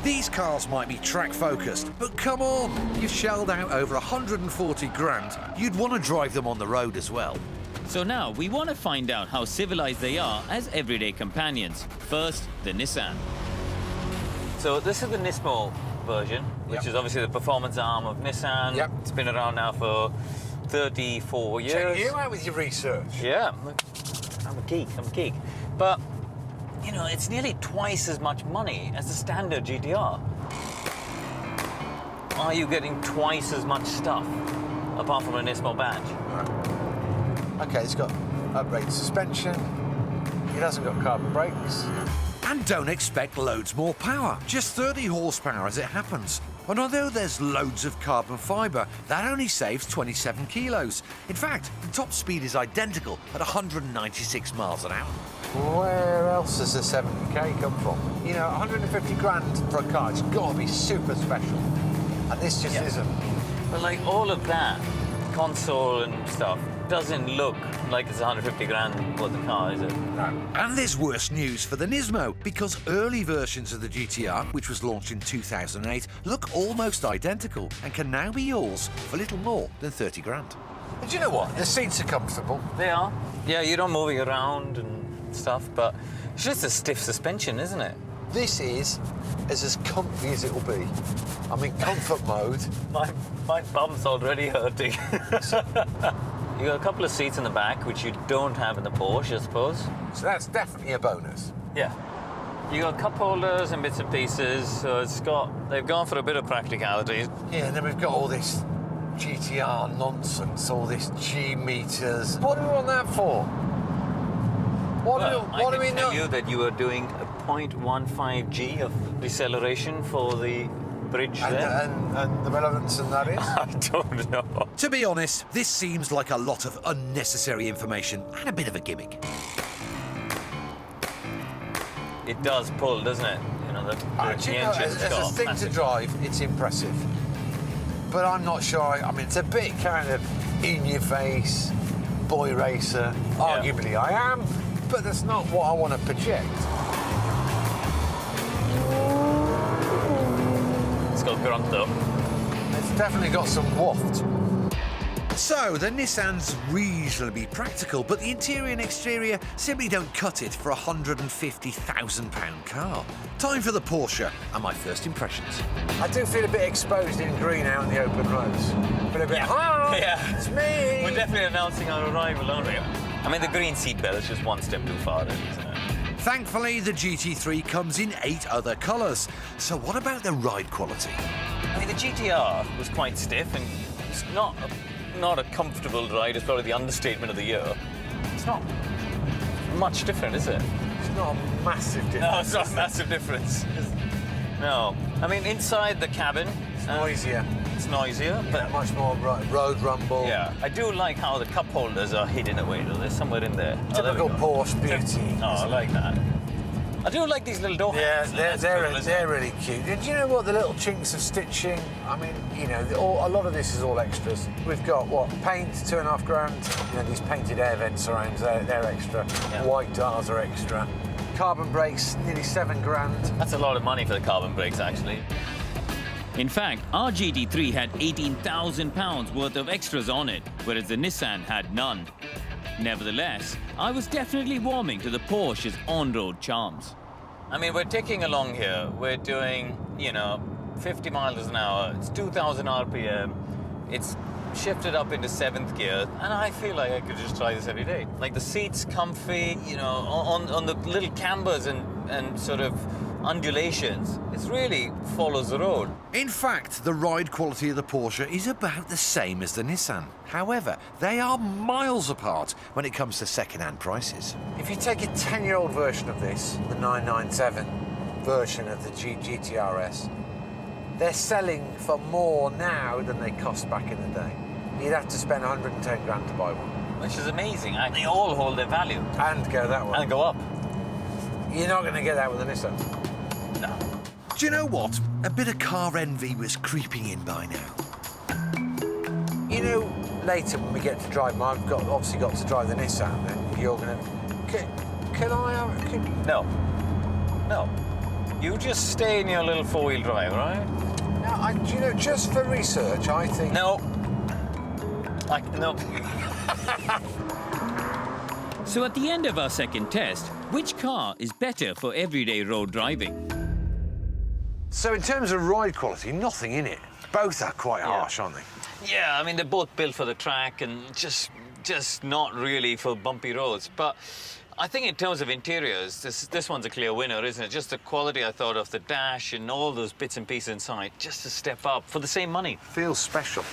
These cars might be track-focused, but come on, you've shelled out over 140 grand. You'd want to drive them on the road as well. So now we want to find out how civilized they are as everyday companions. First, the Nissan. So this is the Nismo version, which is obviously the performance arm of Nissan. Yep. It's been around now for 34 years. Check you out with your research. Yeah, I'm a geek. But, you know, it's nearly twice as much money as the standard GTR. Are you getting twice as much stuff, apart from a Nismo badge? Right. Okay, it's got upgraded suspension. It hasn't got carbon brakes. And don't expect loads more power, just 30 horsepower as it happens. And although there's loads of carbon fibre, that only saves 27 kilos. In fact, the top speed is identical at 196 miles an hour. Where else does the 70k come from? You know, 150 grand for a car, it's got to be super special. And this just isn't. But like all of that, console and stuff, doesn't look like it's 150 grand worth of car, is it? No. And there's worse news for the Nismo, because early versions of the GTR, which was launched in 2008, look almost identical and can now be yours for little more than 30 grand. And do you know what? The seats are comfortable. They are. Yeah, you're not moving around and stuff, but it's just a stiff suspension, isn't it? This is as comfy as it will be. I'm in comfort mode. My bum's already hurting. You got a couple of seats in the back, which you don't have in the Porsche, I suppose. So that's definitely a bonus. Yeah. You got cup holders and bits and pieces, so they've gone for a bit of practicality. Yeah, and then we've got all this GTR nonsense, all this G meters. What do we want that for? What do we I tell you that you are doing a 0.15 G of deceleration for the bridge there. And the relevance in that is? I don't know. To be honest, this seems like a lot of unnecessary information and a bit of a gimmick. It does pull, doesn't it? You know, the engine's as a got thing massive. to drive, it's impressive. But I'm not sure. I mean, it's a bit kind of in your face, boy racer. Arguably, I am, but that's not what I want to project. It's got grunt though. It's definitely got some waft. So, the Nissan's reasonably practical, but the interior and exterior simply don't cut it for a £150,000 car. Time for the Porsche and my first impressions. I do feel a bit exposed in green out in the open roads. Feel a bit, Yeah. It's me! We're definitely announcing our arrival, aren't we? I mean, the green seatbelt is just one step too far, isn't it? Thankfully, the GT3 comes in 8 other colours. So what about the ride quality? I mean, the GTR was quite stiff and it's not a comfortable ride. It's probably the understatement of the year. It's not much different, is it? It's not a massive difference. No, it's not a massive difference. No. I mean, inside the cabin... It's noisier. It's noisier, but... Much more road rumble. Yeah. I do like how the cup holders are hidden away, though. They're somewhere in there. Typical Porsche beauty. Oh, I like that. I do like these little door handles. Yeah, they're really cute. And do you know what? The little chinks of stitching, I mean, you know, a lot of this is all extras. We've got, what, paint, £2.5 grand. You know, these painted air vent surrounds, they're extra. Yeah. White dials are extra. Carbon brakes, nearly £7 grand. That's a lot of money for the carbon brakes, actually. In fact, our GT3 had £18,000 worth of extras on it, whereas the Nissan had none. Nevertheless, I was definitely warming to the Porsche's on-road charms. I mean, we're ticking along here. We're doing, you know, 50 miles an hour. It's 2,000 RPM. It's shifted up into 7th gear, and I feel like I could just try this every day. Like, the seat's comfy, you know, on the little cambers and sort of undulations. It really follows the road. In fact, the ride quality of the Porsche is about the same as the Nissan. However, they are miles apart when it comes to second-hand prices. If you take a 10-year-old version of this, the 997 version of the GTR RS, they're selling for more now than they cost back in the day. You'd have to spend 110 grand to buy one. Which is amazing. They all hold their value. And go that way. And go up. You're not going to get that with a Nissan. No. Do you know what? A bit of car envy was creeping in by now. You know, later when we get to drive, I've obviously got to drive the Nissan, then you're going to... Can I have... No. No. You just stay in your little four-wheel drive, right? Now, you know, just for research, I think... No. No. So at the end of our second test, which car is better for everyday road driving? So in terms of ride quality, nothing in it. Both are quite harsh, aren't they? Yeah, I mean, they're both built for the track and just not really for bumpy roads. But I think in terms of interiors, this one's a clear winner, isn't it? Just the quality, I thought, of the dash and all those bits and pieces inside, just a step up for the same money. Feels special.